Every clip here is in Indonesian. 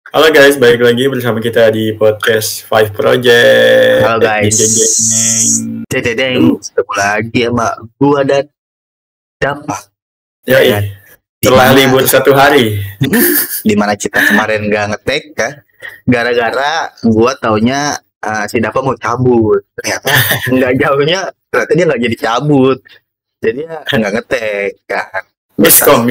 Halo guys, balik lagi bersama kita di podcast Five Project. Halo guys. Ketemu lagi sama gua dan Dampak. Ya, setelah libur 1 hari. Dimana kita kemarin gak ngetek kan? Gara-gara gua taunya si Dapa mau cabut. Ternyata nggak jauhnya, ternyata dia nggak jadi cabut. Jadi ya nggak ngetek kan. Miskom.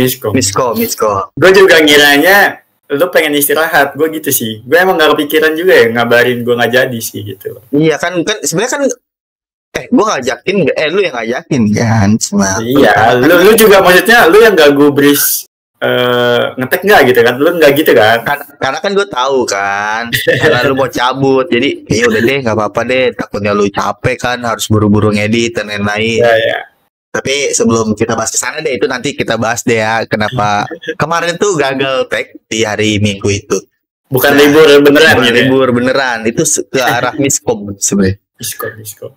Gue juga ngiranya lu pengen istirahat, gue gitu sih. Gue emang gak kepikiran juga ya ngabarin gue gak jadi sih gitu. Iya kan sebenarnya kan gue ngajakin, lu yang ngajakin kan. Iya, lu juga maksudnya lu yang gak gubris ngetek nggak gitu kan? Lu nggak gitu kan? Karena kan gue tahu kan, karena lu mau cabut, jadi ya udah deh, nggak apa-apa deh. Takutnya lu capek kan, harus buru-buru ngedit dan lain-lain. Ya. Tapi sebelum kita bahas ke sana deh, itu nanti kita bahas deh ya, kenapa kemarin tuh gagal tag di hari Minggu itu. Bukan libur beneran gitu. Libur beneran, itu ke arah miskom sebenarnya. Miskom.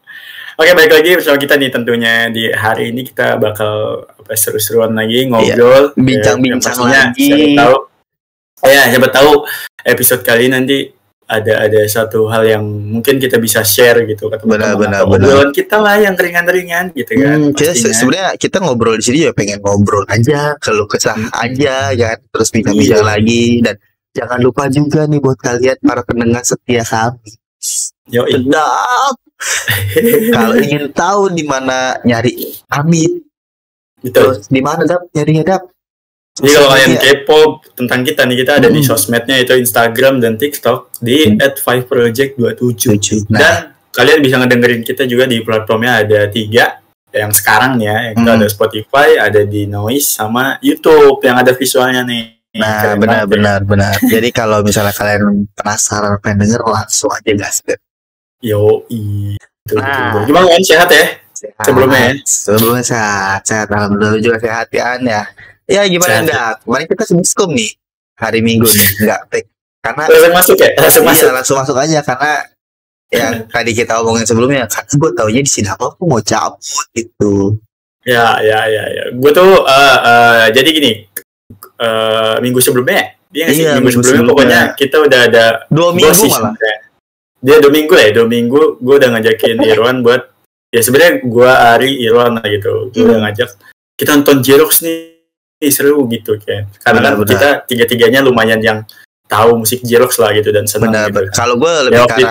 Oke, balik lagi bersama kita nih, tentunya di hari ini kita bakal seru-seruan lagi, ngobrol, bincang-bincang lagi. Siapa tahu episode kali nanti ada satu hal yang mungkin kita bisa share gitu ke teman-teman. Obrolan kita lah yang ringan-ringan gitu kan. Sebenarnya kita ngobrol di sini ya pengen ngobrol aja, keluh kesah aja ya, terus bincang-bincang lagi. Dan jangan lupa juga nih buat kalian para pendengar setia kami. Sedap. Kalau ingin tahu di mana nyari kami, terus di mana nyarinya Dap? Jadi kalau kalian kepo tentang kita nih, kita ada di sosmednya, itu Instagram dan TikTok di @5project27. Dan kalian bisa ngedengerin kita juga di platformnya, ada 3 yang sekarang ya, yang ada Spotify, ada di Noise, sama YouTube yang ada visualnya nih. Nah, benar. Jadi kalau misalnya kalian penasaran pengen denger, langsung aja gas. Gimana kan, sehat ya? Sebelumnya sehat. Alhamdulillah juga sehat kan ya. Ya gimana enggak? Kemarin kita sebiskom nih hari Minggu nih, enggak take. Karena langsung masuk aja, karena yang tadi kita omongin sebelumnya, karena gue taunya di sini aku mau cabut gitu. Ya. Gue tuh jadi gini, minggu sebelumnya minggu sebelumnya pokoknya kita udah ada 2 minggu malah. Dia 2 minggu ya, 2 minggu gue udah ngajakin Irwan buat, ya sebenarnya gue Ari Irwan lah gitu, gue udah ngajak kita nonton J-Rocks nih, seru gitu kan, karena kan kita 3-3-nya lumayan yang tahu musik J-Rocks lah gitu dan senang gitu. Kalau gue lebih ke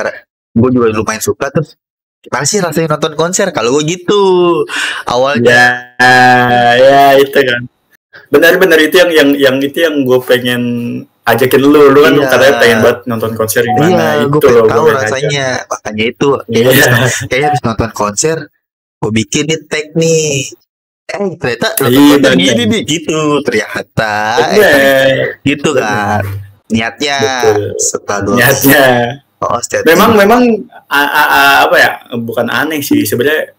arah, gue juga lumayan suka tuh. Gimana sih rasanya nonton konser? Kalau gue gitu awalnya. Ya itu kan. Benar itu yang itu yang gue pengen ajakin lu kan katanya pengen buat nonton konser gimana. Gue pengen tahu rasanya, makanya itu kayak habis nonton konser gue bikinin tag nih. Ternyata gini nih gitu, ternyata gitu kan niatnya. Memang apa ya, bukan aneh sih sebenarnya,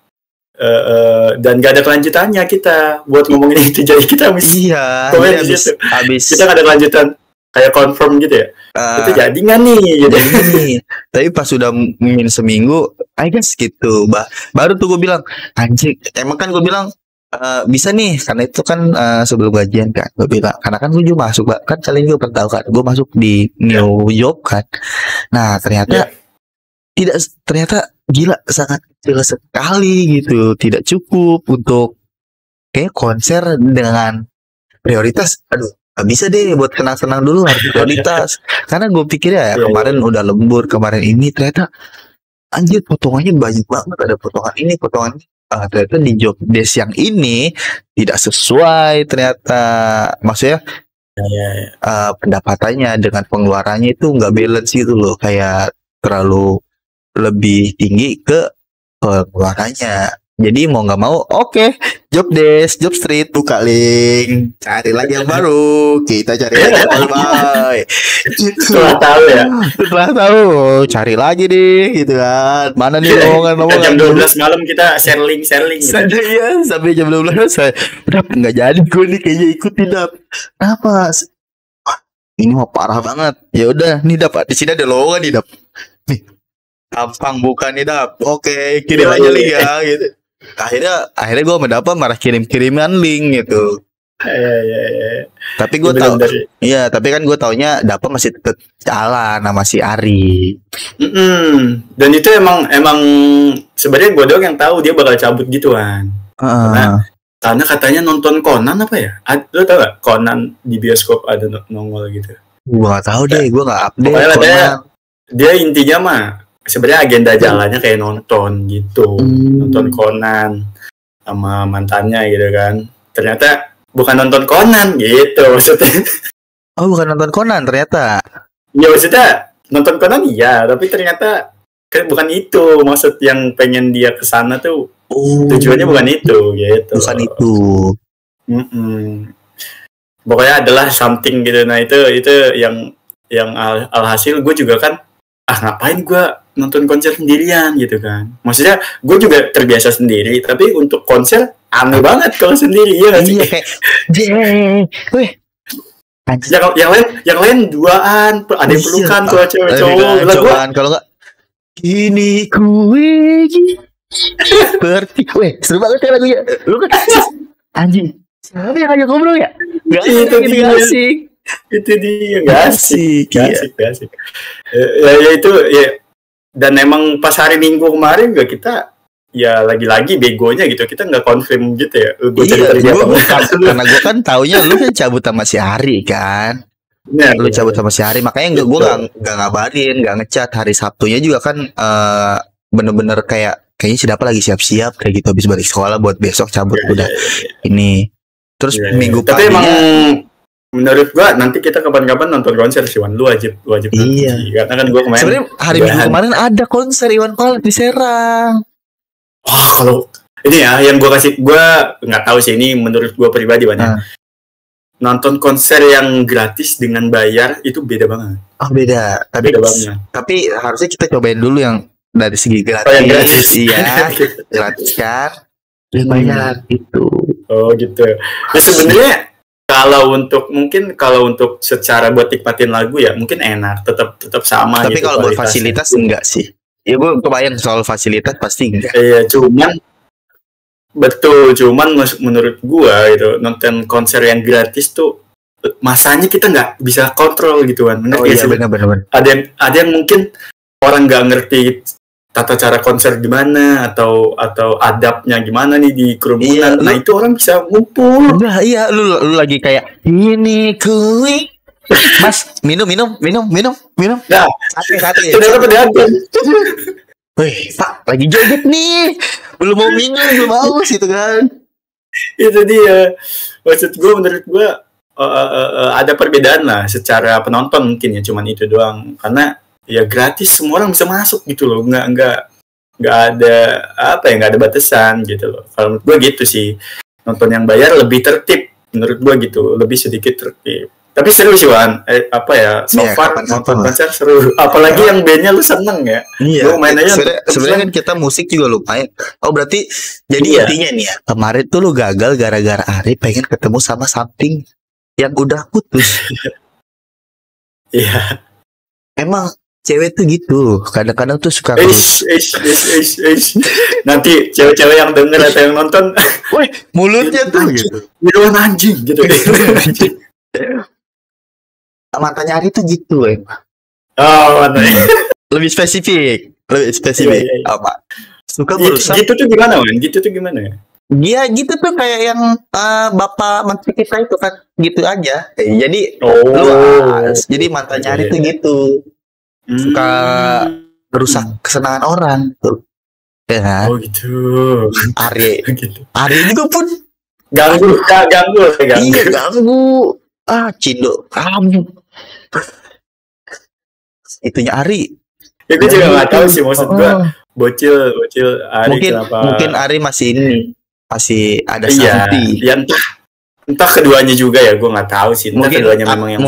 dan gak ada kelanjutannya kita buat ngomongin itu, jadi kita habis kita gak ada kelanjutan kayak confirm gitu ya, itu jadi nggak nih gitu. Tapi pas sudah seminggu I guess gitu, baru tuh gue bilang anjing, emang kan gue bilang bisa nih, karena itu kan sebelum gajian kan gue bilang, karena kan gue juga masuk kan, kalian juga pernah tahu kan gue masuk di new job kan. Nah ternyata ternyata gila, sangat kecil sekali gitu, tidak cukup untuk kayak konser dengan prioritas. Aduh, gak bisa deh, buat senang-senang dulu harus prioritas. Karena gue pikir ya kemarin udah lembur, kemarin ini ternyata anjir potongannya banyak banget, ada potongan ini, potongan ini. Ternyata di job desk yang ini tidak sesuai ternyata, maksudnya pendapatannya dengan pengeluarannya itu nggak balance gitu loh, kayak terlalu lebih tinggi ke pengeluarannya. Jadi mau nggak mau, job desk, job street, buka link, cari lagi yang baru, kita cari lagi yang baru, setelah tahu, cari lagi deh, gitu kan. Mana nih lowongan jam 12 malam kita share link gitu. Iya, sampai jam 12 saya udah nggak jadi gue nih kayaknya ikutin Dap. Apa? Ini mah parah banget. Ya udah, nih Dap, di sini ada lowongan nih Dap. Nih, gampang bukan nih Dap. Oke, kirim aja link ya gitu. Akhirnya gue mendapat marah kirim-kiriman link gitu. Iya. Tapi gue tahu, iya, tapi kan gue taunya Dapa masih tetap jalan sama si Ari. Dan itu emang sebenarnya gue doang yang tahu dia bakal cabut gituan. Karena katanya nonton Conan apa ya? Lo tau gak Conan di bioskop ada nongol gitu? Gue gak tahu deh, gue gak update. Pokoknya dia intinya mah sebenarnya agenda jalannya kayak nonton gitu, nonton Conan sama mantannya gitu kan. Ternyata bukan nonton Conan gitu maksudnya. Oh, bukan nonton Conan ternyata. Iya, maksudnya nonton Conan iya, tapi ternyata bukan itu maksud yang pengen dia kesana tuh. Tujuannya bukan itu gitu. Bukan itu. Pokoknya adalah something gitu. Nah itu yang alhasil gue juga kan ngapain gue nonton konser sendirian gitu kan. Maksudnya gue juga terbiasa sendiri, tapi untuk konser aneh banget kalau sendiri ya nggak sih? Iya kayak weh. Yang lain duaan, ada yang pelukan kalau cewek cowok. Kalau nggak ini kue seperti weh, seru banget ya lagunya. Lu kan anjing. Siapa yang ngajak ngobrol ya? Gak asik. Itu dia gak asik. Ya itu ya. Dan emang pas hari Minggu kemarin juga kita ya lagi-lagi begonya gitu, kita nggak confirm gitu ya. Karena gue kan taunya lu kan cabut sama si Ari kan. Lu cabut sama si Ari, makanya gue nggak ngabarin, nggak ngechat. Hari Sabtunya juga kan bener-bener kayaknya siapa lagi siap-siap kayak gitu habis balik sekolah buat besok cabut udah ini. Terus minggu tapi emang menurut gua nanti kita kapan-kapan nonton konser sih Wan, lu wajib iya. Nanti. Karena kan gua kemarin sebenarnya hari Minggu kemarin ada konser Iwan Fals di Serang. Wah, kalau ini ya yang gua nggak tahu sih, ini menurut gua pribadi banyak. Nonton konser yang gratis dengan bayar itu beda banget. Oh, beda. Tapi harusnya kita cobain dulu yang dari segi gratis. Yang gratis. Iya, gratis kan. Yang bayar itu. Oh gitu. Ya sebenarnya kalau untuk secara buat nikmatin lagu ya mungkin enak, tetap sama. Tapi gitu, kalau buat fasilitas enggak sih. Ya gue kebayang soal fasilitas pasti enggak. Iya, cuman menurut gua gitu nonton konser yang gratis tuh masanya kita nggak bisa kontrol gitu kan. Oh iya benar. Ada yang mungkin orang nggak ngerti tata cara konser gimana atau adabnya gimana nih di kerumunan. Nah itu orang bisa ngumpul. Nah iya lu lagi kayak ini kuy. Mas minum. Nah, sate. Tidak dapat. Wih, Pak, lagi joget nih. Belum mau minum, belum haus gitu kan. Itu dia. Maksud gue, menurut gue ada perbedaan lah secara penonton mungkin ya, cuman itu doang. Karena ya gratis, semua orang bisa masuk gitu loh. Nggak ada nggak ada batasan gitu loh. Kalau menurut gue gitu sih. Nonton yang bayar lebih tertib menurut gue gitu, lebih sedikit tertib. Tapi seru sih Wan, so far nonton konser seru. Apalagi yang bandnya lu seneng ya. Iya. Sebenarnya kan kita musik juga lumayan. Oh berarti jadi intinya nih ya, kemarin tuh lu gagal gara-gara Ari pengen ketemu sama something yang udah putus. Iya. Emang cewek tuh gitu, kadang-kadang tuh suka nanti cewek-cewek yang denger atau yang nonton, woi mulutnya tuh gitu, minuman anjing gitu. Mantannya Ari tuh gitu mantannya lebih spesifik iya. Apa suka berusaha gitu tuh gimana Wan? Gitu tuh gimana ya? Dia gitu tuh kayak yang bapak menteri kita itu kan gitu aja. Jadi luas. Jadi mantannya Ari tuh gitu suka merusak kesenangan orang tuh. Ya kan? Oh gitu. Ari gitu. Ari juga pun ganggu. Iya ganggu. Cindo kamu itunya Ari. Ya gue juga nggak tahu sih maksud gue bocil Ari mungkin Ari masih ada santi. Ya entah keduanya juga ya, gue nggak tahu sih. Mungkin keduanya memang yang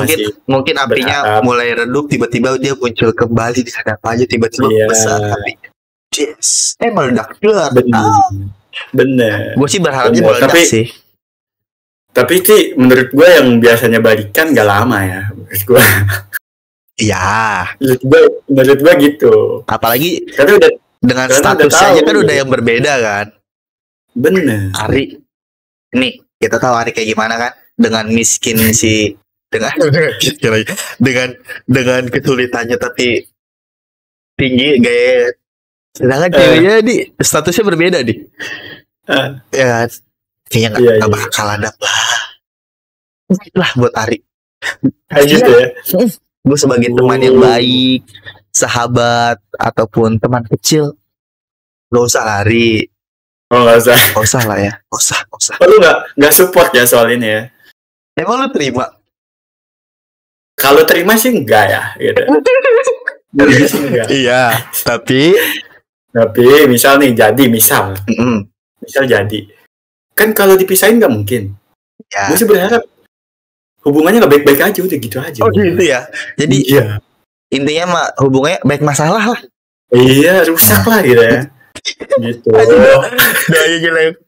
mungkin apinya mulai redup, tiba-tiba dia muncul kembali di sana aja, tiba-tiba besar tapi meledak keluar. Bener. Gue sih berharapnya meledak sih. Tapi sih menurut gue yang biasanya balikan gak lama ya menurut gue. Iya. Menurut gue gitu. Apalagi karena dengan statusnya aja kan udah yang berbeda kan. Bener. Ari nih Kita tahu Ari kayak gimana kan, dengan miskin si dengan dengan kesulitannya tapi tinggi gaya. Sedangkan ceweknya di statusnya berbeda nih. Ya kayaknya nggak bakal ada lah buat Ari. Kayak gitu ya. Gue sebagai teman yang baik, sahabat ataupun teman kecil, gak usah lari. Oh nggak usah. Gak usah lah ya. Gak usah. Oh, lu nggak support ya soal ini ya? Emang lu terima? Kalau terima sih enggak ya, gitu. Enggak. Iya, tapi misal nih misal jadi, kan kalau dipisahin nggak mungkin. Ya. Gue sih berharap hubungannya nggak baik-baik aja, udah gitu aja. Oh gitu ya. Jadi intinya mah hubungannya baik masalah lah. Iya, rusak lah gitu ya. Gitu.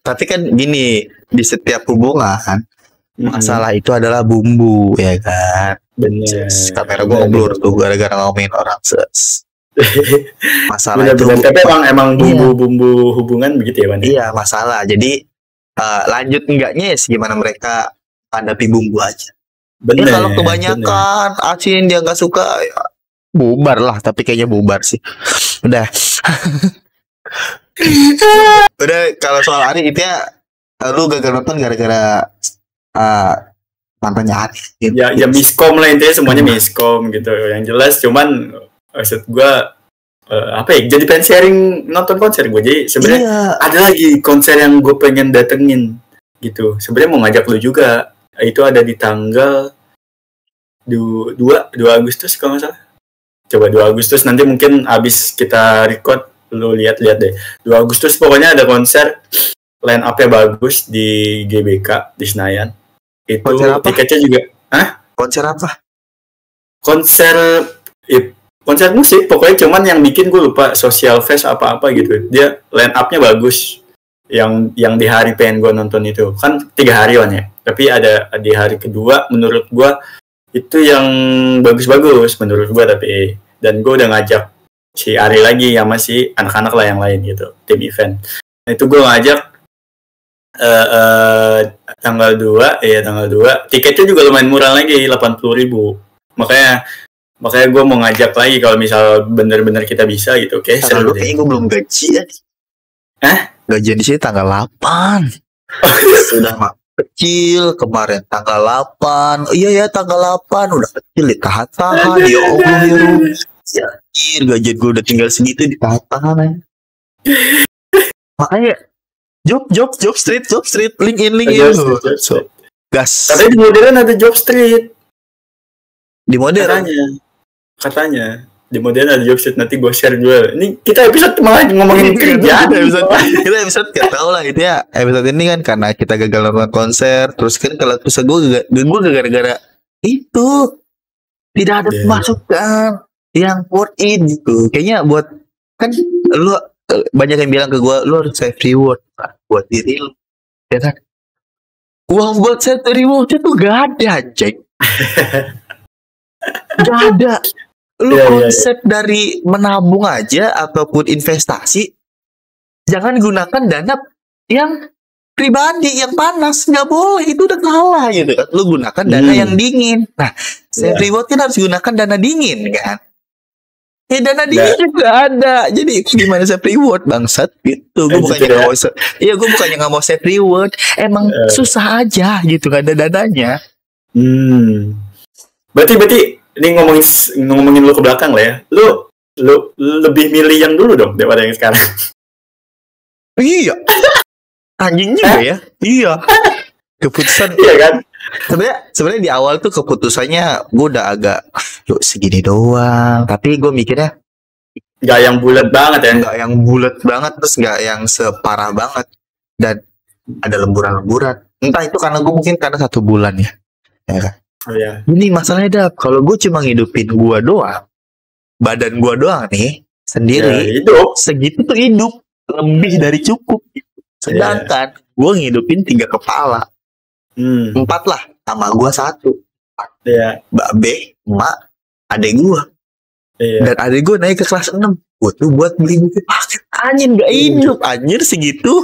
Tapi kan gini, di setiap hubungan masalah itu adalah bumbu, ya kan. Bener. Kamera gue ngeblur tuh gara-gara ngomongin orang masalah itu. Tapi emang bumbu hubungan begitu ya, Bang? Iya, masalah. Jadi lanjut enggaknya ya gimana mereka hadapi bumbu aja. Bener. Kalau kebanyakan asin dia nggak suka, ya, bubar lah. Tapi kayaknya bubar sih. Udah. Udah, kalau soal Ari itu ya, lu gagal nonton gara-gara mantannya Ari gitu. Ya miskom lah, intinya semuanya miskom gitu. Yang jelas cuman maksud gue jadi pengen sharing nonton konser gue. Jadi sebenarnya ada lagi konser yang gue pengen datengin gitu. Sebenarnya mau ngajak lu juga. Itu ada di tanggal 2 Agustus kalau nggak salah. Coba 2 Agustus nanti mungkin abis kita record lu lihat-lihat deh. 2 Agustus pokoknya ada konser, line up-nya bagus di GBK di Senayan. Itu tiketnya juga. Konser apa? Konser musik pokoknya, cuman yang bikin gue lupa, Social Fest apa-apa gitu. Dia line up-nya bagus. Yang di hari pengen gue nonton itu kan 3 hari ya. Tapi ada di hari kedua menurut gue itu yang bagus-bagus menurut gue, tapi dan gue udah ngajak si Ari lagi sama si anak-anak lah yang lain gitu, tim event. Nah, itu gue ngajak tanggal 2 tiketnya juga lumayan murah lagi, 80.000. Makanya gue mau ngajak lagi kalau misal bener-bener kita bisa gitu. Oke, seru deh. Kayaknya gue belum gajian. Gajian di sini tanggal 8. Sudah mah kecil kemarin tanggal 8. Iya ya tanggal 8 udah kecil ditahan-tahan. Ya Allah ya. Gajian gue udah tinggal segitu ditahan-tahan ya. Makanya job street link in gas. Katanya di modern ada job street. Di modern katanya di modern ada job street, nanti gue share juga. Ini kita episode malah ngomongin kerjaan. kita episode gak tau lah itu ya. Episode ini kan karena kita gagal nonton konser. Terus kan kalau gue gara-gara itu tidak ada pemasukan yang worth it gitu. Kayaknya buat kan lu banyak yang bilang ke gue, lu harus save reward buat diri lu, ya kan? Uang buat save reward itu gak ada, anjing. Gak ada. Lu konsep dari menabung aja ataupun investasi, jangan gunakan dana yang pribadi yang panas, nggak boleh, itu udah kalah gitu kan. Lu gunakan dana yang dingin. Nah, save reward kan harus gunakan dana dingin kan. Dana dingin juga ada. Jadi gimana save reward bangsat gitu. Gue bukannya nggak mau, gue bukannya nggak mau save reward. Emang susah aja gitu, gak ada dananya. Berarti ini ngomongin lu ke belakang lah ya. Lu lebih milih yang dulu dong daripada yang sekarang. Iya. Anjing juga ya. Iya. Keputusan. Iya kan? Sebenarnya di awal tuh keputusannya gue udah agak segini doang. Tapi gue mikirnya nggak yang bulat banget ya. Nggak yang bulat banget, terus nggak yang separah banget. Dan ada lemburan-lemburan. Entah itu karena gue mungkin karena 1 bulan ya. Ya kan? Oh, iya. Ini masalahnya kalau gue cuma ngidupin gue doang, badan gue doang nih sendiri, segitu tuh hidup lebih dari cukup. Sedangkan gue ngidupin 3 kepala, 4 lah, sama gue 1. Mbak B, emak, adek gue, dan adek gue naik ke kelas 6. Gue tuh buat beli buku paket, anjir gak hidup, anjir segitu.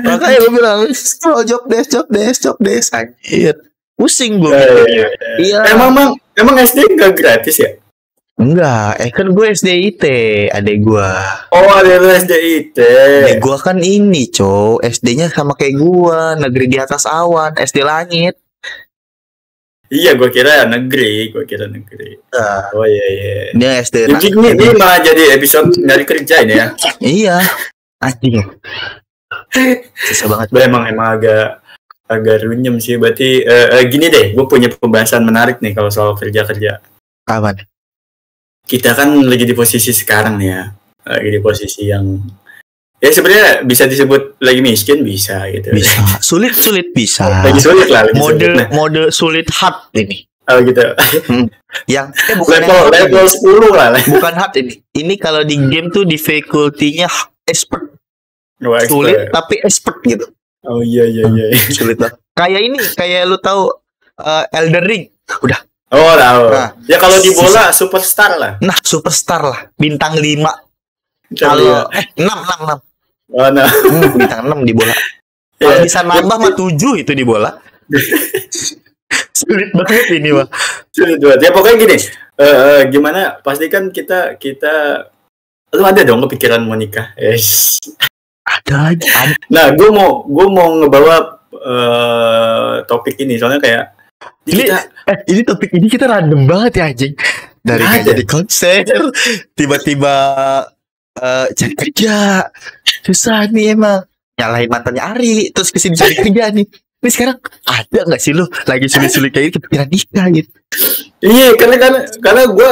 Makanya gue bilang scroll job desk anjir. Pusing gue. Iya. Emang SD nggak gratis ya? Enggak, kan gue SDIT, adek gue. Oh, ada lu SDIT. Adek gue kan ini, SD-nya sama kayak gue, negeri di atas awan, SD langit. Iya, gue kira negeri. Oh iya. Dia SD. Ini malah jadi episode nyari kerja ini ya. Iya, anjing. Susah banget. Emang agak runyem sih. Berarti gini deh, gue punya pembahasan menarik nih kalau soal kerja. Aman. Kita kan lagi di posisi sekarang nih ya, lagi di posisi yang ya sebenarnya bisa disebut lagi miskin bisa gitu. Bisa. Sulit bisa. Lagi sulit lah. Mode sulit hard ini. Oh gitu. Yang bukan level 10 lah. Bukan hard ini. Ini kalau di game tuh difficulty-nya expert. Sulit tapi expert gitu. Oh iya. Sulit banget. Kayak lu tahu Elden Ring. Udah. Oh tahu. Nah, ya kalau di bola superstar lah. Nah, superstar lah. Bintang 5. Kalau 6. Oh, nah. Bintang 6 di bola. Kalau bisa nambah mah 7 itu di bola. Sulit banget ini, Pak. Sulit banget. Ya pokoknya gini. Gimana? Pasti kan kita lu ada dong kepikiran mau nikah. Yes. Ada aja. Nah, gue mau ngebawa topik ini soalnya kayak ini topik ini kita random banget ya anjing. Dari jadi konser tiba-tiba cari kerja. Susah nih emang. Nyalahin mantannya Ari terus kesini cari kerja nih. Tapi sekarang ada nggak sih lu lagi sulit-sulit kayak kepikiran nikah gitu? Iya, karena gue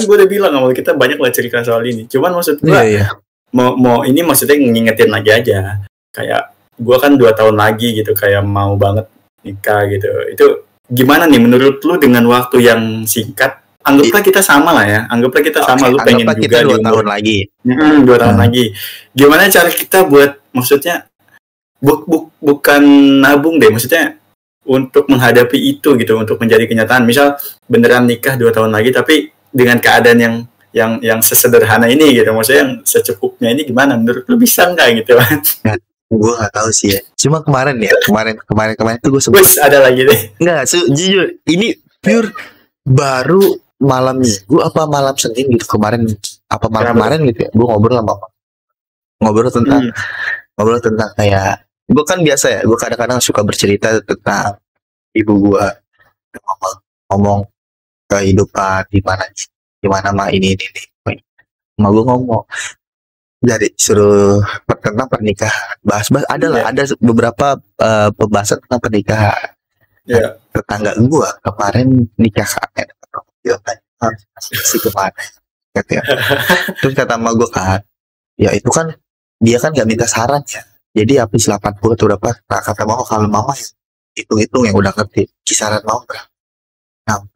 udah bilang sama kita banyak lah cerita soal ini. Cuman maksud gue mau ini maksudnya ngingetin lagi aja. Kayak gue kan 2 tahun lagi gitu kayak mau banget nikah gitu. Itu gimana nih menurut lu dengan waktu yang singkat? Anggaplah kita sama lah ya. Anggaplah kita sama. Lu pengen juga kita 2 tahun lagi. 2 tahun lagi. Gimana cara kita buat maksudnya bukan nabung deh. Maksudnya untuk menghadapi itu gitu. Untuk menjadi kenyataan. Misal beneran nikah 2 tahun lagi. Tapi dengan keadaan yang sesederhana ini gitu. Maksudnya yang secukupnya ini gimana? Menurut lu bisa nggak gitu kan? Gue gak tahu sih ya. Cuma kemarin tuh gue sebut ada lagi deh. Enggak, jujur ini pure baru malam Minggu apa malam Senin gitu kemarin gitu ya. Gue ngobrol tentang kayak gue kan biasa ya. Gue kadang-kadang suka bercerita tentang ibu gue, ngomong kehidupan gimana mah ini. Sama gue ngomong dari suruh tentang pernikahan, bahas ada beberapa pembahasan tentang pernikahan. Tetangga gue kemarin nikah si kemana gitu ya. Terus kata sama gue kan, ya itu kan dia kan nggak minta saran ya, jadi habis 80 atau berapa. Nah, kata mama kalau mama hitung yang udah ngerti kisaran mau berapa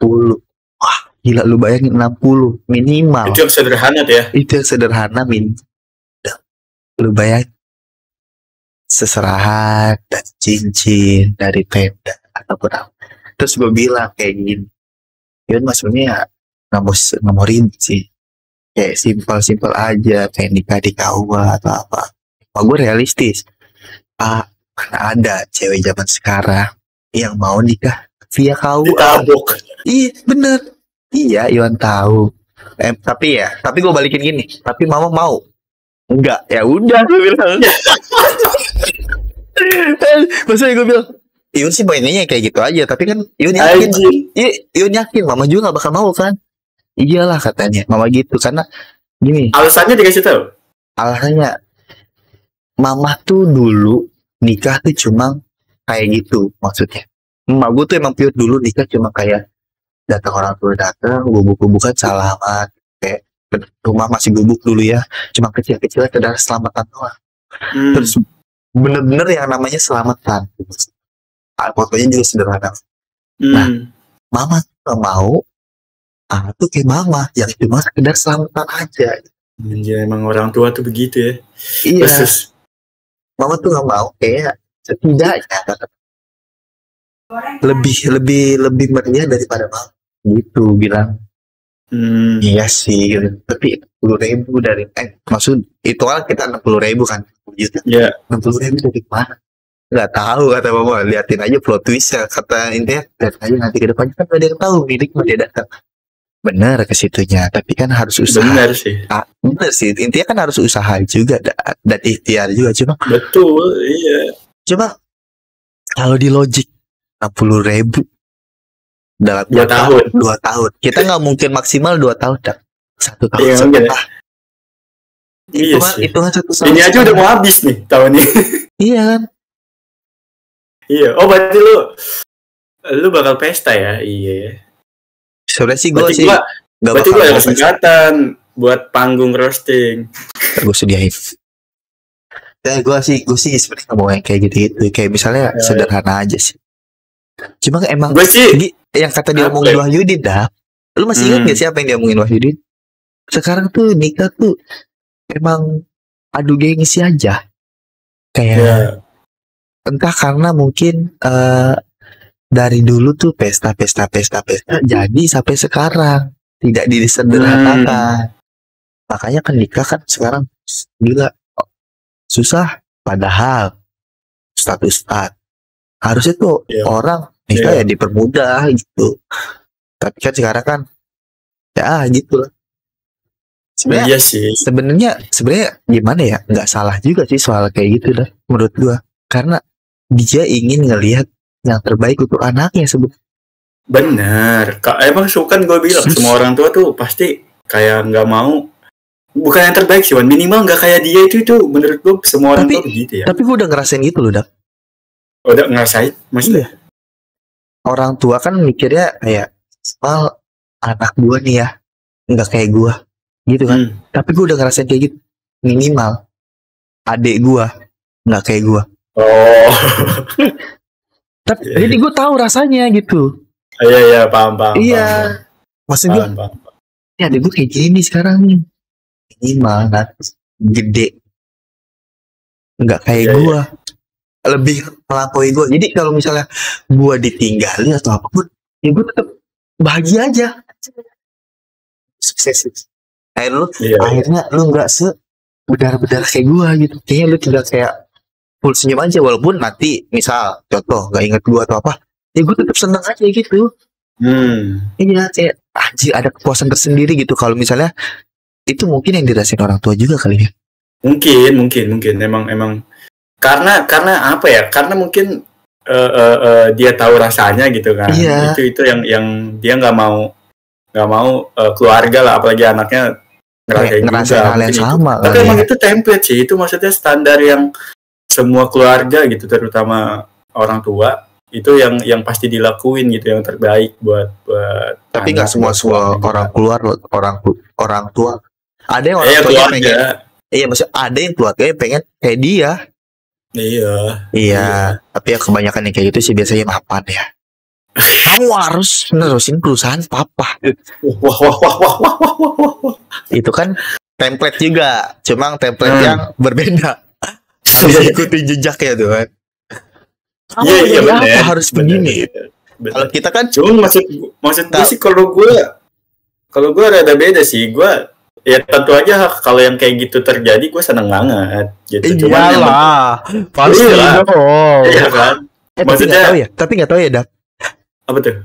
60. Wah gila, lu bayangin 60 minimal. Itu yang sederhana tuh ya. Itu yang sederhana lu bayangin seserahan dan cincin dari tenda ataupun apa. Terus gue bilang kayak gini, ya maksudnya nggak mau ribet sih, kayak simpel aja kayak nikah di KUA atau apa. Gue realistis, mana ada cewek zaman sekarang yang mau nikah via KUA. Ditabok. Iya bener, iya Iwan tahu. Tapi gue balikin gini, tapi mama mau. Enggak, ya udah gue bilang. Maksudnya gue bilang, Iun sih mainnya kayak gitu aja, tapi kan Iun yakin mama juga gak bakal mau kan. Iyalah katanya mama gitu, karena gini. Alasannya dikasih tahu. Alasannya mama tuh dulu nikah tuh cuma kayak gitu maksudnya. Emak gue tuh emang pure dulu nikah cuma kayak datang orang tua datang, gubuk-gubukan salaman, kayak rumah masih gubuk dulu ya, cuma kecil-kecil ada selamatan doang. Terus bener-bener yang namanya selamatan, fotonya juga sederhana. Nah, mama tuh mau, tuh kayak mama yang cuma sekedar selamatan aja. Ya, emang orang tua tuh begitu ya. Iya. Mama tuh nggak mau, kayak setidaknya lebih meriah daripada mama, gitu bilang. Iya sih, tapi 10.000 dari maksud itu kan kita 60.000 kan, juta. Ya. 60.000 dari mana? Nggak tahu kata mama, liatin aja plot twist ya kata intinya, lihat aja nanti ke depannya kan gak ada yang tahu milik dia datang. Benar ke situnya, tapi kan harus usaha. Benar sih. Benar sih, intinya kan harus usaha juga dan ikhtiar juga. Cuma betul, iya. Cuma kalau di logik 60.000 dalam 2 tahun. 2 tahun. Kita nggak mungkin maksimal 2 tahun, dah. 1 tahun Iya, setengah. Iya Itu kan 1 tahun. Ini aja udah mau habis nih tahun ini. Iya kan? Iya. Oh, berarti lu bakal pesta ya? Iya. Sebenarnya sih gue sih berarti gue ada kesempatan buat panggung roasting. Gue sediain. Ya gue sih sebenarnya nggak mau yang kayak gitu. Kayak misalnya sederhana aja sih. Cuma emang gue sih yang kata dia ngomongin Wahyudin dah. Lu masih ingat gak sih apa yang dia ngomongin Wahyudin? Sekarang tuh nikah tuh emang adu gengsi aja. Kayak entah karena mungkin dari dulu tuh pesta jadi sampai sekarang tidak disederhanakan. Makanya kan nikah kan sekarang gila susah, padahal status harusnya tuh orang nikah ya dipermudah gitu. Tapi kan sekarang kan ya gitu lah. Sebenarnya gimana ya, nggak salah juga sih soal kayak gitu dah menurut gua, karena dia ingin ngelihat yang terbaik untuk anaknya Benar. Emang kan gue bilang semua orang tua tuh pasti kayak nggak mau, bukan yang terbaik sih, minimal nggak kayak dia itu menurut gue semua orang tua begitu ya. Tapi gue udah ngerasain gitu loh, Dak. Udah ngerasain, maksudnya? Iya. Orang tua kan mikirnya kayak, soal anak gue nih ya nggak kayak gue, gitu kan. Tapi gue udah ngerasain kayak gitu. Minimal adik gue nggak kayak gue. Oh. Tapi jadi gue tahu rasanya gitu. Iya, paham. Iya. Maksud gue, ya adik gue kayak gini sekarang nih. Minimal gede nggak kayak gue, lebih melampaui gue. Jadi kalau misalnya gue ditinggalin atau apapun, ya gue tetap bahagia aja, sukses. Akhirnya lu nggak bedar-bedar kayak gue gitu. Kayaknya lu tidak kayak full senyum aja, walaupun nanti misal contoh nggak inget gue atau apa, ya gue tetap senang aja gitu. Iya, kayak anjir, ada kepuasan tersendiri gitu. Kalau misalnya itu mungkin yang dirasain orang tua juga kali ya. Mungkin emang karena apa ya, karena mungkin dia tahu rasanya gitu kan. Iya. Itu yang dia nggak mau keluarga lah, apalagi anaknya ngerasain hal yang sama. Tapi emang itu template sih, itu maksudnya standar yang semua keluarga gitu, terutama orang tua itu yang pasti dilakuin gitu, yang terbaik buat tapi nggak semua orang tua. Ada yang orang tua pengen, maksudnya ada yang keluarganya pengen kayak dia. Iya. Tapi ya kebanyakan yang kayak gitu sih biasanya mapan ya. Kamu harus nerusin perusahaan papa. Wah. Itu kan template juga, cuma template yang berbeda. Harus ikutin jejaknya tuh kan. Iya, benar. Harus begini. Kalau kita kan cuma maksud gue sih, kalau gue rada beda sih. Gue ya tentu aja kalau yang kayak gitu terjadi gue seneng banget gitu. Iyalah, pasti dong. Iya kan. Maksudnya tapi nggak tahu ya, Dak. Apa tuh?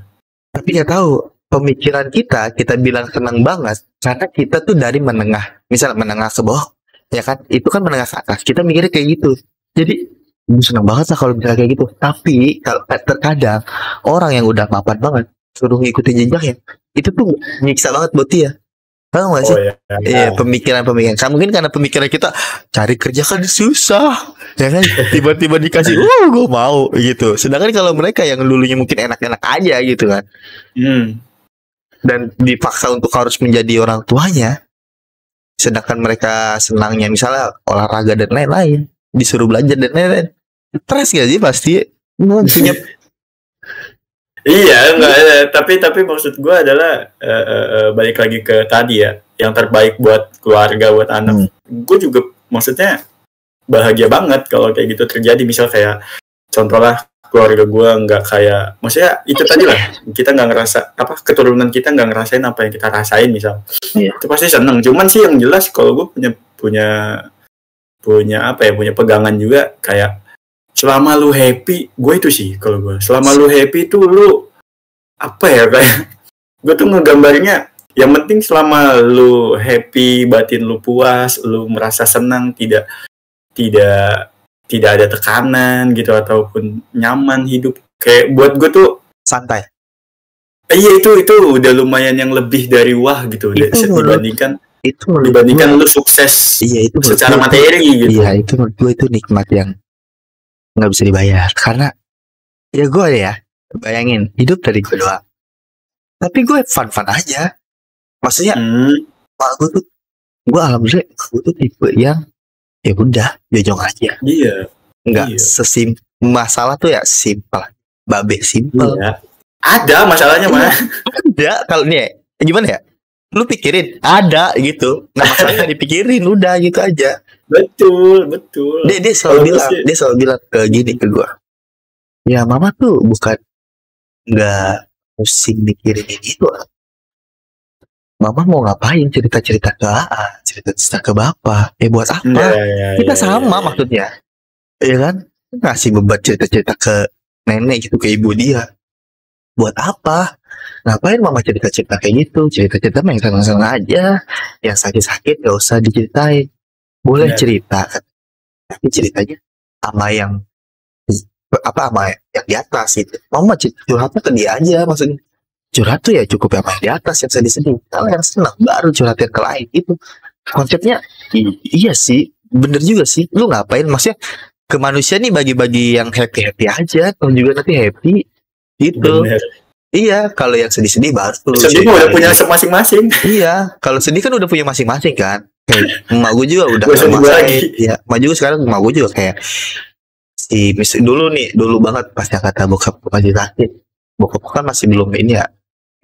Tapi nggak tahu pemikiran kita bilang seneng banget karena kita tuh dari menengah, misal menengah ke bawah, ya kan? Itu kan menengah ke atas. Kita mikirnya kayak gitu. Jadi gue seneng banget lah kalau misalnya kayak gitu. Tapi kalau terkadang orang yang udah mapan banget suruh ngikutin jejaknya, itu tuh nyiksa banget buat dia. Tahu gak sih? Iya, pemikiran. Mungkin karena pemikiran kita cari kerja kan susah, ya kan? Tiba-tiba dikasih, gue mau gitu. Sedangkan kalau mereka yang dulunya mungkin enak-enak aja gitu kan, dan dipaksa untuk harus menjadi orang tuanya, sedangkan mereka senangnya misalnya olahraga dan lain-lain, disuruh belajar dan lain-lain, stres gak sih pasti? Punya Iya, enggak, tapi maksud gue adalah balik lagi ke tadi ya, yang terbaik buat keluarga, buat anak. Gue juga maksudnya bahagia banget kalau kayak gitu terjadi. Misal kayak contoh lah, keluarga gue nggak kayak, maksudnya itu tadi lah, kita nggak ngerasa keturunan kita nggak ngerasain apa yang kita rasain misal. Itu pasti seneng. Cuman sih yang jelas kalau gue punya pegangan juga kayak selama lu happy, gue itu sih kalau gue selama lu happy tuh lu kayak gue tuh ngegambarnya yang penting selama lu happy, batin lu puas, lu merasa senang, tidak ada tekanan gitu ataupun nyaman hidup, kayak buat gue tuh santai. Iya itu udah lumayan yang lebih dari wah gitu dibandingkan lu sukses itu secara materi gitu. Iya itu menurut gue itu nikmat yang nggak bisa dibayar, karena ya gue bayangin hidup dari gue doang, tapi gue fun aja, maksudnya gue alhamdulillah gue tuh tipe yang ya udah jojong aja. Nggak masalah tuh ya simpel, babe simpel. Iya. Ada masalahnya mah. Ada kalau nih gimana ya? Lu pikirin ada gitu, nggak masalahnya dipikirin, udah gitu aja. Betul. Dia selalu bilang ke gini ke gue. Ya mama tuh bukan nggak pusing mikirin itu. Mama mau ngapain cerita-cerita ke AA, cerita-cerita ke bapak? Buat apa? Kita sama maksudnya. Iya kan? Ngasih beban cerita-cerita ke nenek gitu, ke ibu dia. Buat apa? Ngapain mama cerita-cerita kayak gitu? Cerita-cerita yang senang-senang aja. Yang sakit-sakit gak usah diceritain. Boleh cerita, tapi ceritanya sama yang di atas gitu. Mama curhatnya ke dia aja, maksudnya. Curhat tuh ya cukup yang di atas, yang sedih-sedih. Kalau yang senang baru curhatin ke lain. Itu konsepnya iya sih, bener juga sih. Lu ngapain? Maksudnya ke manusia nih bagi-bagi yang happy-happy aja, kalau juga nanti happy gitu. Bener. Iya, kalau yang sedih-sedih baru sedih udah punya masing-masing. Iya, kalau sedih kan udah punya masing-masing kan. Kayak emak gue juga udah ya, emak juga sekarang emak gue juga kayak dulu banget pas yang kata bokap masih sakit. Bokap kan masih belum ini ya.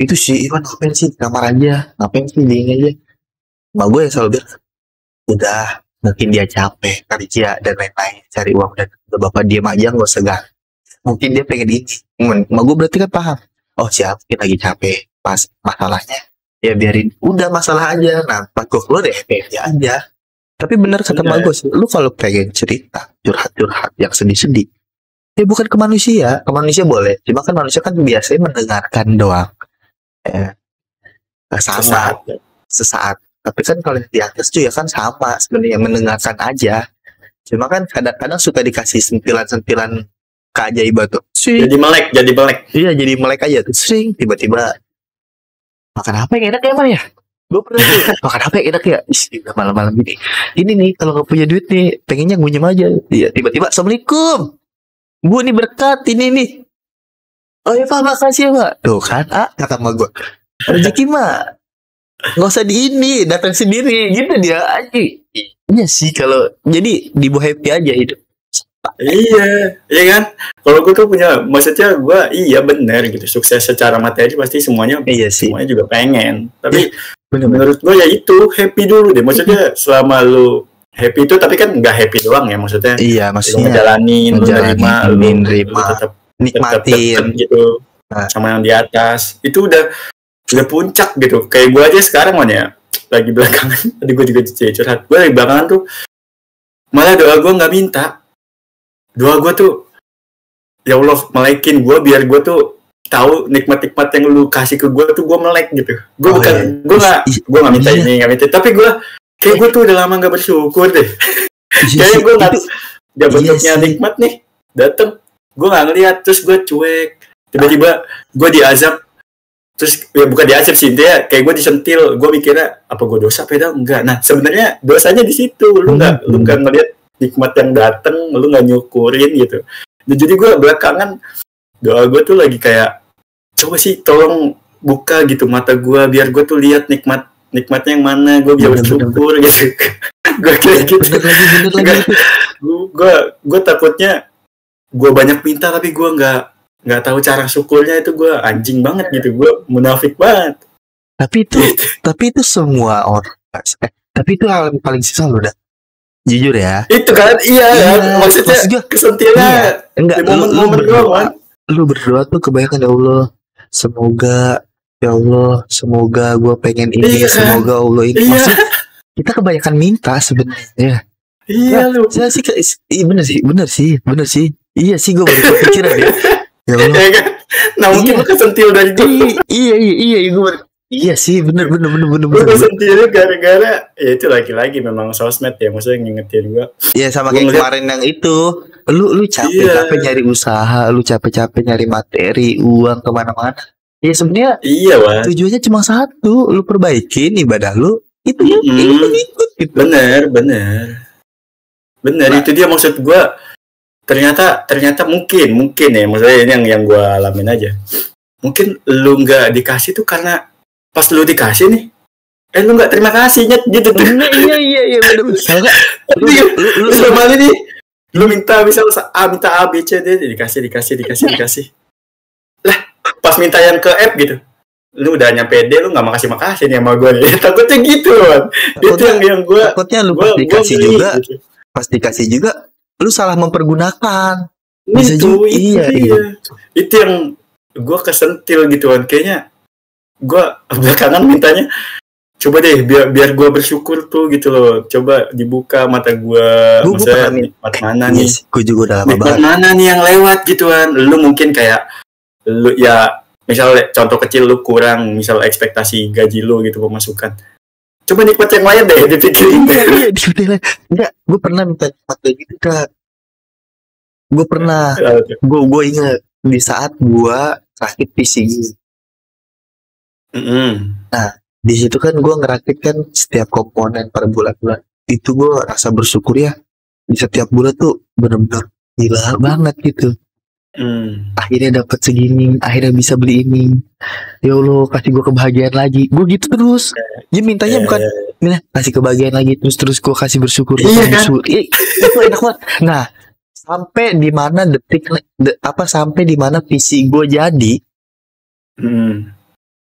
Itu si Iwan ngapain sih kamar aja, ngapain sih dingin aja. Emak gue yang selalu bilang, udah mungkin dia capek kerja dan lain-lain, cari uang, dan bapak diam aja nggak segan. Mungkin dia pengen ini. Emak gue berarti kan paham. Oh siap, kita lagi capek. Pas masalahnya, ya biarin. Udah masalah aja. Nah, pas gue keluar deh, happy aja. Tapi benar kata Mak gue sih, lu kalau pengen cerita, curhat-curhat yang sedih-sedih, bukan ke manusia. Ke manusia boleh. Cuma kan manusia kan biasanya mendengarkan doang. Sesaat. Tapi kan kalau di atas tuh ya kan sama. Sebenarnya mendengarkan aja. Cuma kan kadang-kadang suka dikasih sentilan-sentilan keajaiban tuh. Jadi melek. Iya, jadi melek aja tuh. Sering tiba-tiba makan apa yang enak ya, Mar ya? Gue pernah tuh, makan apa yang enak ya? Udah malam-malam ini. Ini nih, kalau gak punya duit nih, pengennya ngunyam aja. Iya, tiba-tiba, Assalamualaikum. Bu, ini berkat, ini nih. Oh ya Pak, makasih ya Pak. Tuh kan, kata emak gue. Rezeki mah nggak usah datang sendiri. Gitu dia aja. Iya sih, kalau jadi dibawa happy aja hidup. Iya kan. Kalau gue tuh punya, maksudnya gue benar gitu. Sukses secara materi pasti semuanya juga pengen. Tapi menurut gue ya itu happy dulu deh. Maksudnya selama lu happy itu, tapi kan nggak happy doang ya. Maksudnya maksudnya lu menerima, lu tetap nikmatin gitu sama yang di atas. Itu udah puncak gitu. Kayak gue aja sekarang lagi belakangan. Tadi gue juga curhat. Gue lagi belakangan tuh malah doa gue nggak minta. Doa gue tuh, ya Allah melekin gue biar gue tuh tahu nikmat-nikmat yang lu kasih ke gue tuh gue melek gitu. Gue gue nggak minta ini, nggak minta. Tapi gue tuh udah lama nggak bersyukur deh. Kayaknya gue nggak bentuknya nikmat nih dateng, gue nggak ngeliat, terus gue cuek. Tiba-tiba gue diazab, terus ya bukan diazab sih, dia kayak gue disentil. Gue mikirnya apa gue dosa pedang? Enggak. Nah sebenarnya dosanya di situ. Lu nggak ngeliat nikmat yang dateng, lu nggak nyukurin gitu. Dan jadi gue belakangan doa gue tuh lagi kayak, coba sih tolong buka gitu mata gue biar gue tuh lihat nikmatnya yang mana, gue bisa bersyukur gitu. Gue kayak gitu. Gue takutnya gue banyak minta tapi gue nggak tahu cara syukurnya, itu gue anjing banget gitu, gue munafik banget. Tapi itu semua orang. Tapi itu hal yang paling susah loh, Jujur ya. Itu kan, iya kan, maksudnya Maksud gua, kesentilnya iya. Enggak, di momen-momen doang kan. lu berdoa tuh kebanyakan, ya Allah, semoga, ya Allah, semoga gue pengen ini, Iya kan? semoga Allah ini. Iya. Maksud kita kebanyakan minta sebenarnya. Iya lu. Saya sih, iya bener sih. Iya sih, gue baru kepikiran ya. Ya Allah. Iya kan? Nah mungkin lu kesentil dari gue. Iya, gue. Iya sih, bener. Gue kesentil gara-gara ya itu lagi-lagi memang sosmed ya, maksudnya ngingetin gue. Iya, sama kayak kemarin yang itu. Lu capek-capek nyari usaha, lu capek-capek nyari materi, uang kemana-mana. Ya sebenarnya tujuannya cuma satu, lu perbaikin ibadah lu. Itu ikut gitu. Bener. Nah, itu dia maksud gue. Ternyata mungkin ya, maksudnya ini yang gue alamin aja. Mungkin lu nggak dikasih tuh karena pas lu dikasih nih, lu nggak terima kasihnya gitu tuh. Iya bener. Lu selama ini lu minta misal minta A B C D dikasih. Lah pas minta yang ke F gitu, lu udah nyampe D lu nggak makasih nih sama gue nih. Takutnya gitu kan. Itu yang gue takutnya lu pas dikasih juga gitu. Pas dikasih juga lu salah mempergunakan. Bisa juga. Iya. Itu yang gue kesentil gitu kan. Kayaknya gue belakangan mintanya coba deh biar gue bersyukur tuh gitu loh. Coba dibuka mata gue. Maksudnya nikmat mana nih? Gue juga udah lama banget. Nikmat mana nih yang lewat gitu kan? Lu mungkin kayak lu ya misalnya contoh kecil lu kurang misal ekspektasi gaji lu gitu pemasukan. Coba nikmat yang lain deh dipikirin. Iya. Enggak, gue pernah minta nikmat kayak gitu, Kak. Gue pernah. Gue ingat di saat gue rakit PC. Nah, di situ kan gue ngerakit kan setiap komponen per bulan-bulan. Itu gue rasa bersyukur ya. Di setiap bulan tuh bener-bener gila banget gitu. Akhirnya dapat segini, akhirnya bisa beli ini. Ya Allah, kasih gue kebahagiaan lagi. Gue gitu terus. Dia mintanya bukan kasih kebahagiaan lagi, terus gue kasih bersyukur. Itu enak banget. Nah, sampai di mana sampai di mana visi gue jadi.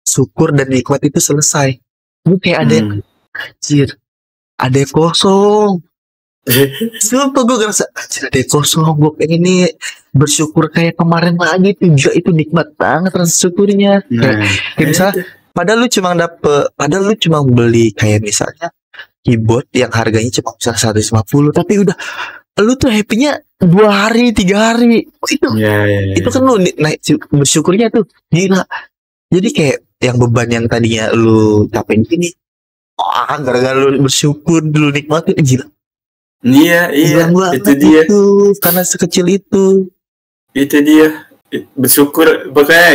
Syukur dan nikmat itu selesai. Gue kayak ada yang ada yang kosong. Sumpah gue ngerasa ada yang kosong. Gue pengen nih bersyukur kayak kemarin lagi tuh. Juga itu nikmat banget rasa syukurnya. Kayak misalnya padahal lu cuma beli kayak misalnya keyboard yang harganya cuma bisa 150, tapi udah lu tuh happy-nya 2 hari 3 hari. Itu kan lu naik bersyukurnya tuh gila. Jadi kayak yang beban yang tadinya lu capain gini, gara-gara lu bersyukur dulu nikmatin gila. Iya, itu dia. Karena sekecil itu. Itu dia. Bersyukur, pokoknya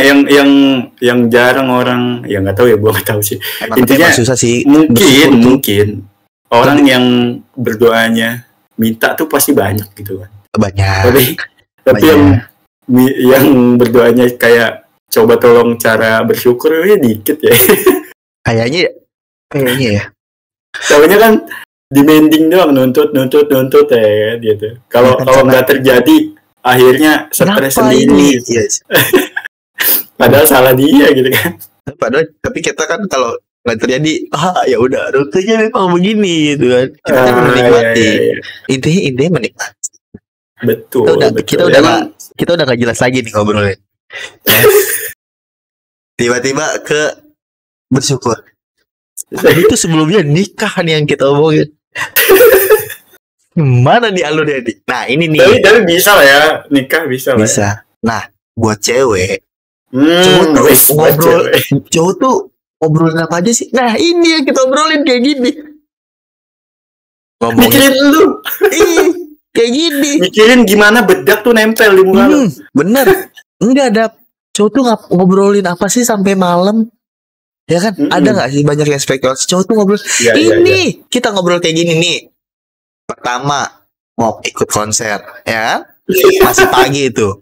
yang jarang orang, ya nggak tahu ya, gua nggak tahu sih. Intinya susah sih. Mungkin orang yang berdoanya minta tuh pasti banyak gitu kan. Banyak. Tapi yang berdoanya kayak coba tolong cara bersyukur dikit ya. Kayaknya ya. Soalnya kan demanding doang, nuntut ya gitu. Kalau nggak terjadi akhirnya stres sendiri. Yes. Padahal salah dia gitu kan. Padahal tapi kita kan kalau nggak terjadi, ya udah rutenya memang begini gitu kan. Kita kan menikmati. Intinya menikmati. Betul. Kita udah nggak jelas lagi nih ngobrolnya. Tiba-tiba ke bersyukur. Itu sebelumnya nikah nih yang kita omongin. Mana nih alurnya nih? Nah ini nih. Tapi bisa lah ya, nikah bisa lah. Bisa. Nah buat cewek, cowok tuh ngobrolin apa aja sih? Nah ini yang kita obrolin kayak gini. Mikirin lu. Kayak gini. Mikirin gimana bedak tuh nempel di muka lu. Bener. Enggak ada. Cowok tuh ngobrolin apa sih sampai malam? Ya kan? Ada nggak sih banyak yang spekulasi? Cowok tuh ngobrol. Kita ngobrol kayak gini nih. Pertama mau ikut konser, ya? Masih pagi itu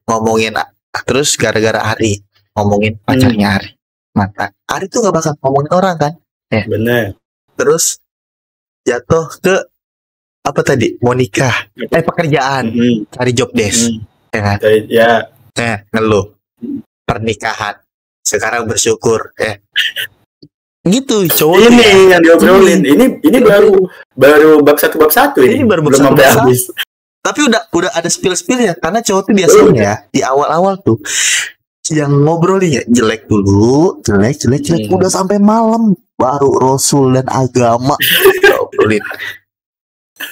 ngomongin. Terus gara-gara Ari ngomongin pacarnya Ari, mantan. Ari tuh nggak bakal ngomongin orang kan? Bener. Terus jatuh ke apa tadi? Mau nikah? Pekerjaan, cari job desk, ya kan? Ngeluh pernikahan. Sekarang bersyukur, gitu cowok Ini ya. yang diobrolin. Ini baru bab 1 bab 1 ini. Ini baru bab belum 1 sampai bab habis. Tapi udah ada spill ya, karena cowok tuh biasanya ya di awal-awal tuh yang ngobrolnya jelek dulu, jelek, udah sampai malam baru Rasul dan agama ngobrolin.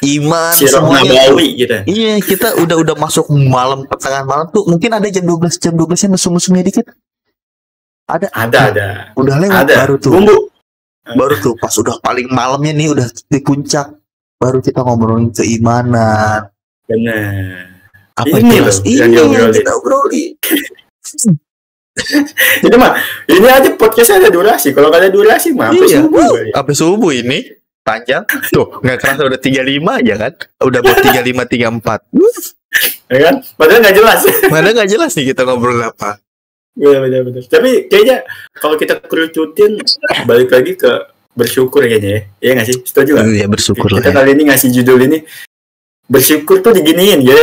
Iman Sirah semuanya Nabawi gitu. Iya, kita udah masuk malam, pertengahan malam tuh mungkin ada jam 12-nya mesum-mesumnya dikit. Ada. Udah lewat baru tuh. Bumbu. Baru tuh pas udah paling malamnya nih udah di puncak baru kita ngobrolin keimanan. Benar. Apa ini jelas? Yang kita obrolin. Itu mah ini aja podcastnya ada durasi. Kalau nggak ada durasi mah sampai subuh. Sampai subuh ini panjang. Tuh nggak kerasa udah 35 aja kan? Udah mau 35-34. Ya kan? Padahal nggak jelas. Nih kita ngobrol apa. Benar. Tapi kayaknya kalau kita kerucutin balik lagi ke bersyukur kayaknya ya. Iya nggak sih? Setuju nggak? Iya bersyukur Kita kali ini ngasih judul ini bersyukur tuh diginiin gitu.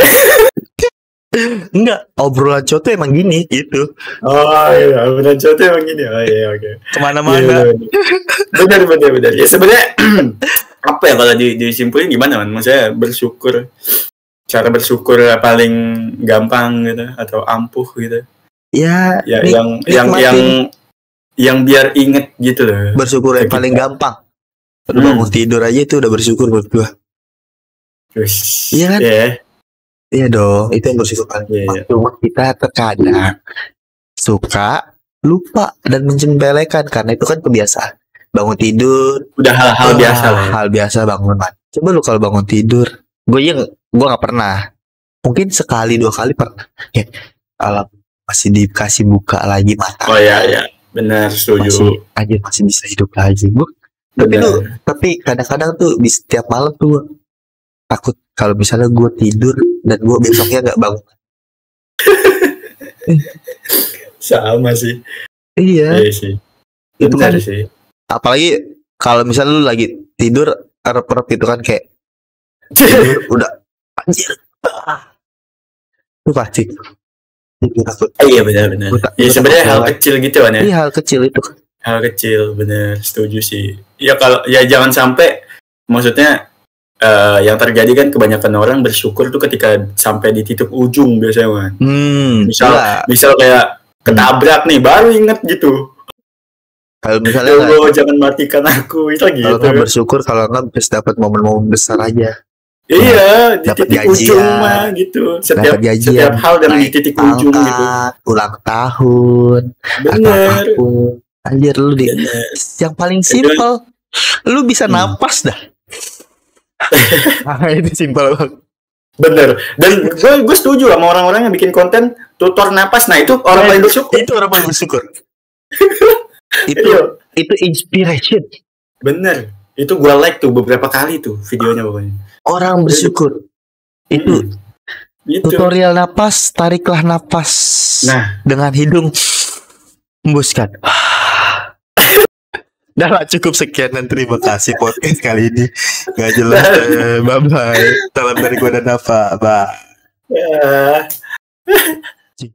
Enggak, obrolan cowok tuh emang gini gitu. Oh iya, obrolan cowok tuh emang gini. Oh iya, oke. Kemana-mana. Benar. Ya sebenarnya apa ya kalau disimpulin gimana man? Maksudnya bersyukur, cara bersyukur paling gampang gitu atau ampuh gitu. Ya yang biar inget gitu loh. Bersyukur yang paling gampang. Bangun tidur aja itu udah bersyukur buat gua. Iya kan? Iya dong, itu yang bersyukur paling gampang. Cuma kita terkadang suka lupa dan menyepelekan karena itu kan kebiasaan. Bangun tidur udah hal-hal biasa lah. Hal biasa bangun. Coba lu kalau bangun tidur, gue nggak pernah. Mungkin sekali 2 kali pernah. Ya, kalau masih dikasih buka lagi mata. Oh iya, benar setuju. Masih bisa hidup lagi. Tapi kadang-kadang tuh di setiap malam tuh takut kalau misalnya gue tidur dan gue besoknya nggak bangun. Sama sih. Iya sih. Itu kan sih. Apalagi kalau misalnya lu lagi tidur erep-erep gitu kan kayak tidur udah anjir. Itu pasti. Iya benar. Ya sebenarnya hal kecil gitu kan ya. Iya hal kecil itu. Hal kecil benar, setuju sih. Ya kalau ya jangan sampai maksudnya yang terjadi kan kebanyakan orang bersyukur tuh ketika sampai di titik ujung biasanya kan. Misal kayak ketabrak nih baru inget gitu. Kalau misalnya jangan matikan aku itu gitu. Kalau nggak bersyukur kalau nggak bisa dapat momen-momen besar aja. Iya, di titik ujung mah gitu. Setiap hal dan di titik ujung gitu. Ulang tahun. Bener. Anjir lu di yang paling simpel lu bisa napas dah. Itu simpel banget. Bener. Dan gue setuju sama orang-orang yang bikin konten tutor napas. Nah itu orang paling bersyukur. Itu orang paling bersyukur. itu inspiration. Bener. Itu gue like tuh beberapa kali tuh videonya pokoknya. Orang bersyukur. Itu tutorial napas, tariklah napas. Nah, dengan hidung hembuskan. Dah lah cukup sekian dan terima kasih podcast kali ini. Gak jelas. Bye bye. Salam dari gua dan Nafa. Bye.